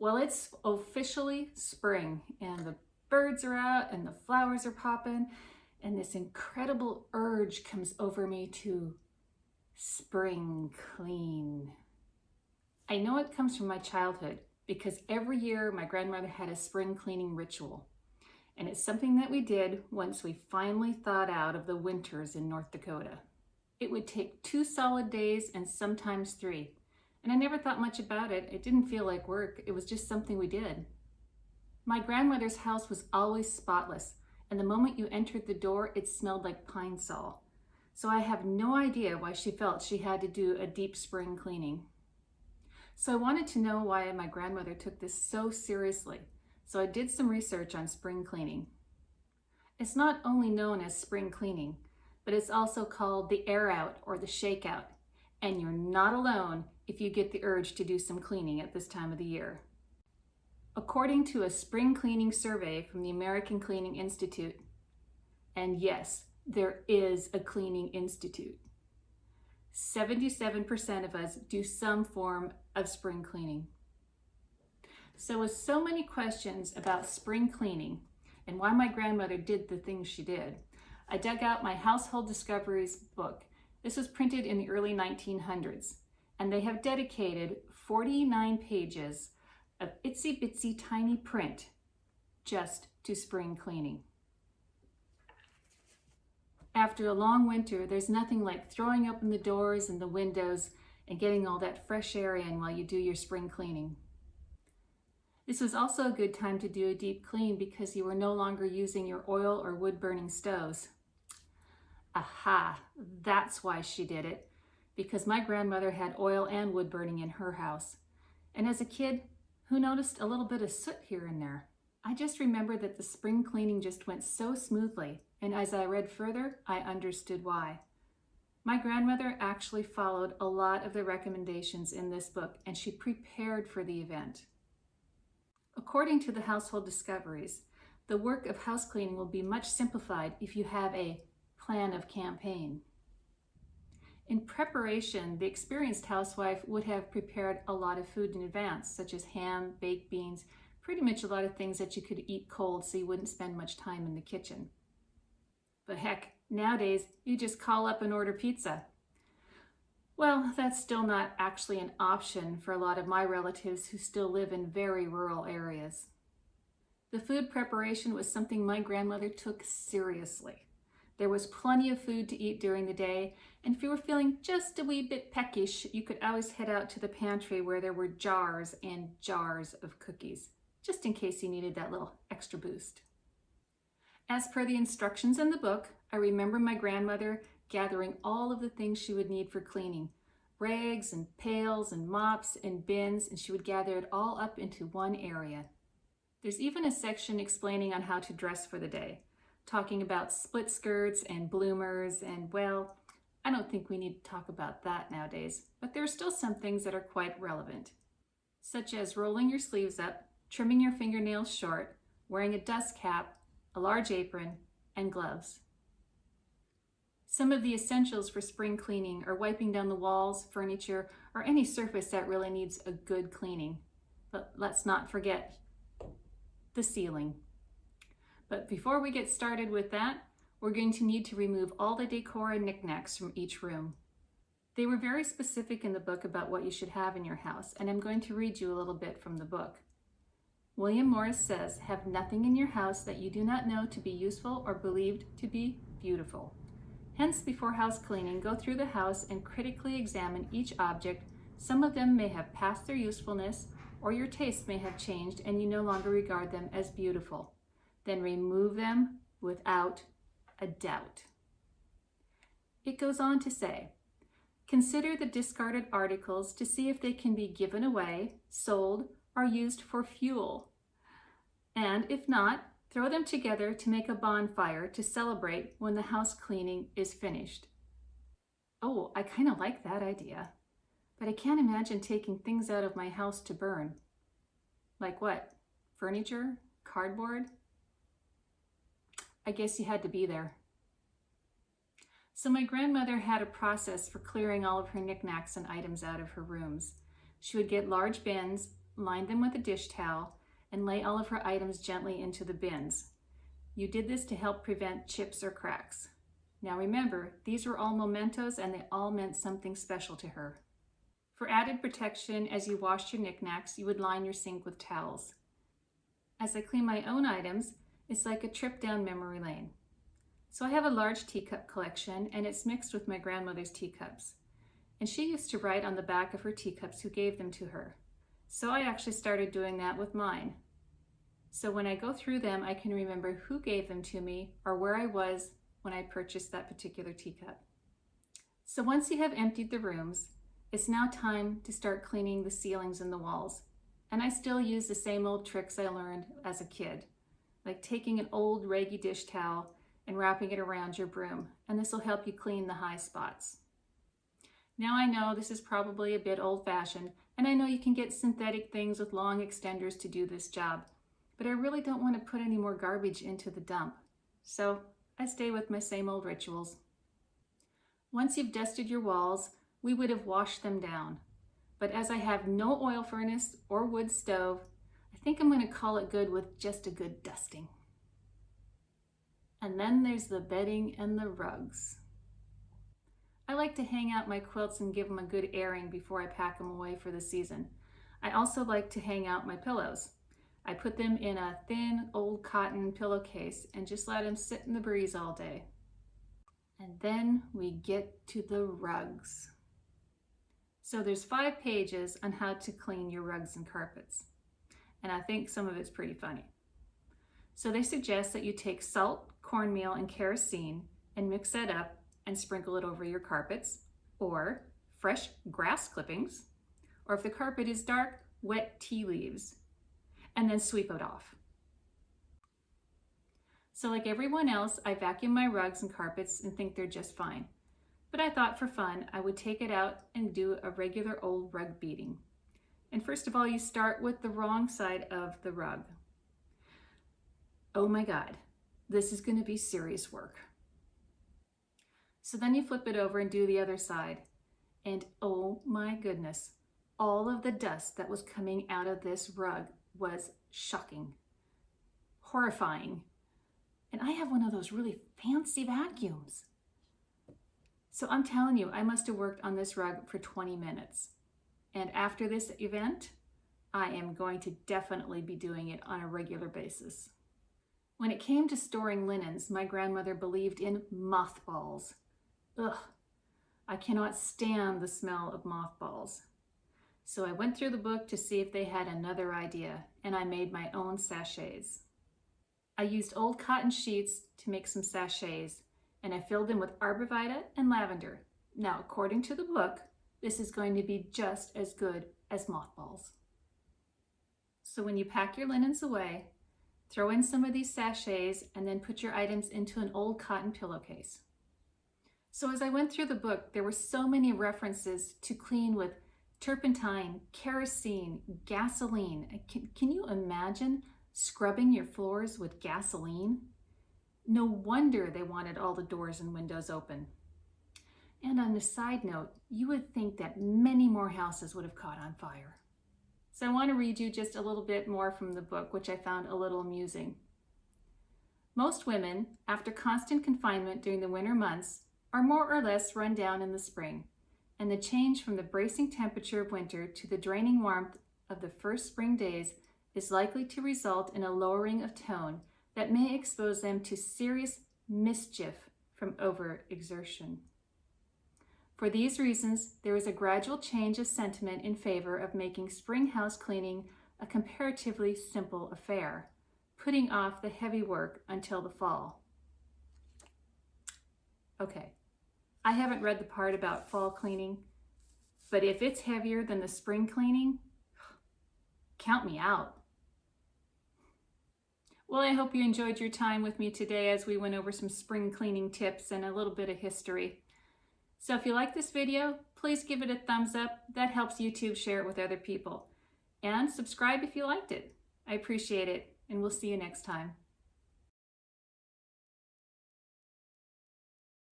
Well, it's officially spring and the birds are out and the flowers are popping, and this incredible urge comes over me to spring clean. I know it comes from my childhood because every year my grandmother had a spring cleaning ritual. And it's something that we did once we finally thawed out of the winters in North Dakota. It would take 2 solid days and sometimes 3. And I never thought much about it. It didn't feel like work. It was just something we did. My grandmother's house was always spotless, and the moment you entered the door, it smelled like pine sol. So I have no idea why she felt she had to do a deep spring cleaning. So I wanted to know why my grandmother took this so seriously. So I did some research on spring cleaning. It's not only known as spring cleaning, but it's also called the air out or the shakeout. And you're not alone if you get the urge to do some cleaning at this time of the year. According to a spring cleaning survey from the American Cleaning Institute, and yes, there is a cleaning institute, 77% of us do some form of spring cleaning. So with so many questions about spring cleaning and why my grandmother did the things she did, I dug out my Household Discoveries book. This was printed in the early 1900s, and they have dedicated 49 pages of itsy bitsy tiny print just to spring cleaning. After a long winter, there's nothing like throwing open the doors and the windows and getting all that fresh air in while you do your spring cleaning. This was also a good time to do a deep clean because you were no longer using your oil or wood burning stoves. Aha, that's why she did it, because my grandmother had oil and wood burning in her house. And as a kid, who noticed a little bit of soot here and there? I just remember that the spring cleaning just went so smoothly, and as I read further, I understood why. My grandmother actually followed a lot of the recommendations in this book, and she prepared for the event. According to the Household Discoveries, the work of house cleaning will be much simplified if you have a plan of campaign. In preparation, the experienced housewife would have prepared a lot of food in advance, such as ham, baked beans, pretty much a lot of things that you could eat cold so you wouldn't spend much time in the kitchen. But heck, nowadays, you just call up and order pizza. Well, that's still not actually an option for a lot of my relatives who still live in very rural areas. The food preparation was something my grandmother took seriously. There was plenty of food to eat during the day, and if you were feeling just a wee bit peckish, you could always head out to the pantry where there were jars and jars of cookies, just in case you needed that little extra boost. As per the instructions in the book, I remember my grandmother gathering all of the things she would need for cleaning, rags and pails and mops and bins, and she would gather it all up into one area. There's even a section explaining on how to dress for the day, talking about split skirts and bloomers, and well, I don't think we need to talk about that nowadays, but there are still some things that are quite relevant, such as rolling your sleeves up, trimming your fingernails short, wearing a dust cap, a large apron, and gloves. Some of the essentials for spring cleaning are wiping down the walls, furniture, or any surface that really needs a good cleaning. But let's not forget the ceiling. But before we get started with that, we're going to need to remove all the decor and knickknacks from each room. They were very specific in the book about what you should have in your house, and I'm going to read you a little bit from the book. William Morris says, "Have nothing in your house that you do not know to be useful or believed to be beautiful. Hence, before house cleaning, go through the house and critically examine each object. Some of them may have passed their usefulness, or your taste may have changed and you no longer regard them as beautiful. Then remove them without a doubt." It goes on to say, "Consider the discarded articles to see if they can be given away, sold, or used for fuel. And if not, throw them together to make a bonfire to celebrate when the house cleaning is finished." Oh, I kind of like that idea, but I can't imagine taking things out of my house to burn. Like what? Furniture? Cardboard? I guess you had to be there. So my grandmother had a process for clearing all of her knickknacks and items out of her rooms. She would get large bins, line them with a dish towel, and lay all of her items gently into the bins. You did this to help prevent chips or cracks. Now remember, these were all mementos and they all meant something special to her. For added protection, as you washed your knickknacks, you would line your sink with towels. As I clean my own items, it's like a trip down memory lane. So I have a large teacup collection, and it's mixed with my grandmother's teacups. And she used to write on the back of her teacups who gave them to her. So I actually started doing that with mine. So when I go through them, I can remember who gave them to me or where I was when I purchased that particular teacup. So once you have emptied the rooms, it's now time to start cleaning the ceilings and the walls. And I still use the same old tricks I learned as a kid, like taking an old raggy dish towel and wrapping it around your broom, and this will help you clean the high spots. Now I know this is probably a bit old-fashioned, and I know you can get synthetic things with long extenders to do this job, but I really don't want to put any more garbage into the dump, so I stay with my same old rituals. Once you've dusted your walls, we would have washed them down, but as I have no oil furnace or wood stove, I think I'm going to call it good with just a good dusting. And then there's the bedding and the rugs. I like to hang out my quilts and give them a good airing before I pack them away for the season. I also like to hang out my pillows. I put them in a thin old cotton pillowcase and just let them sit in the breeze all day. And then we get to the rugs. So there's 5 pages on how to clean your rugs and carpets. And I think some of it's pretty funny. So they suggest that you take salt, cornmeal, and kerosene and mix that up and sprinkle it over your carpets, or fresh grass clippings, or if the carpet is dark, wet tea leaves, and then sweep it off. So like everyone else, I vacuum my rugs and carpets and think they're just fine. But I thought for fun, I would take it out and do a regular old rug beating. And first of all, you start with the wrong side of the rug. Oh my God, this is going to be serious work. So then you flip it over and do the other side. And oh my goodness, all of the dust that was coming out of this rug was shocking, horrifying. And I have one of those really fancy vacuums. So I'm telling you, I must have worked on this rug for 20 minutes. And after this event, I am going to definitely be doing it on a regular basis. When it came to storing linens, my grandmother believed in mothballs. Ugh, I cannot stand the smell of mothballs. So I went through the book to see if they had another idea, and I made my own sachets. I used old cotton sheets to make some sachets, and I filled them with arborvitae and lavender. Now, according to the book, this is going to be just as good as mothballs. So when you pack your linens away, throw in some of these sachets and then put your items into an old cotton pillowcase. So as I went through the book, there were so many references to clean with turpentine, kerosene, gasoline. Can you imagine scrubbing your floors with gasoline? No wonder they wanted all the doors and windows open. And on a side note, you would think that many more houses would have caught on fire. So I want to read you just a little bit more from the book, which I found a little amusing. Most women, after constant confinement during the winter months, are more or less run down in the spring, and the change from the bracing temperature of winter to the draining warmth of the first spring days is likely to result in a lowering of tone that may expose them to serious mischief from overexertion. For these reasons, there is a gradual change of sentiment in favor of making spring house cleaning a comparatively simple affair, putting off the heavy work until the fall. Okay, I haven't read the part about fall cleaning, but if it's heavier than the spring cleaning, count me out. Well, I hope you enjoyed your time with me today as we went over some spring cleaning tips and a little bit of history. So if you like this video, please give it a thumbs up. That helps YouTube share it with other people. And subscribe if you liked it. I appreciate it, and we'll see you next time.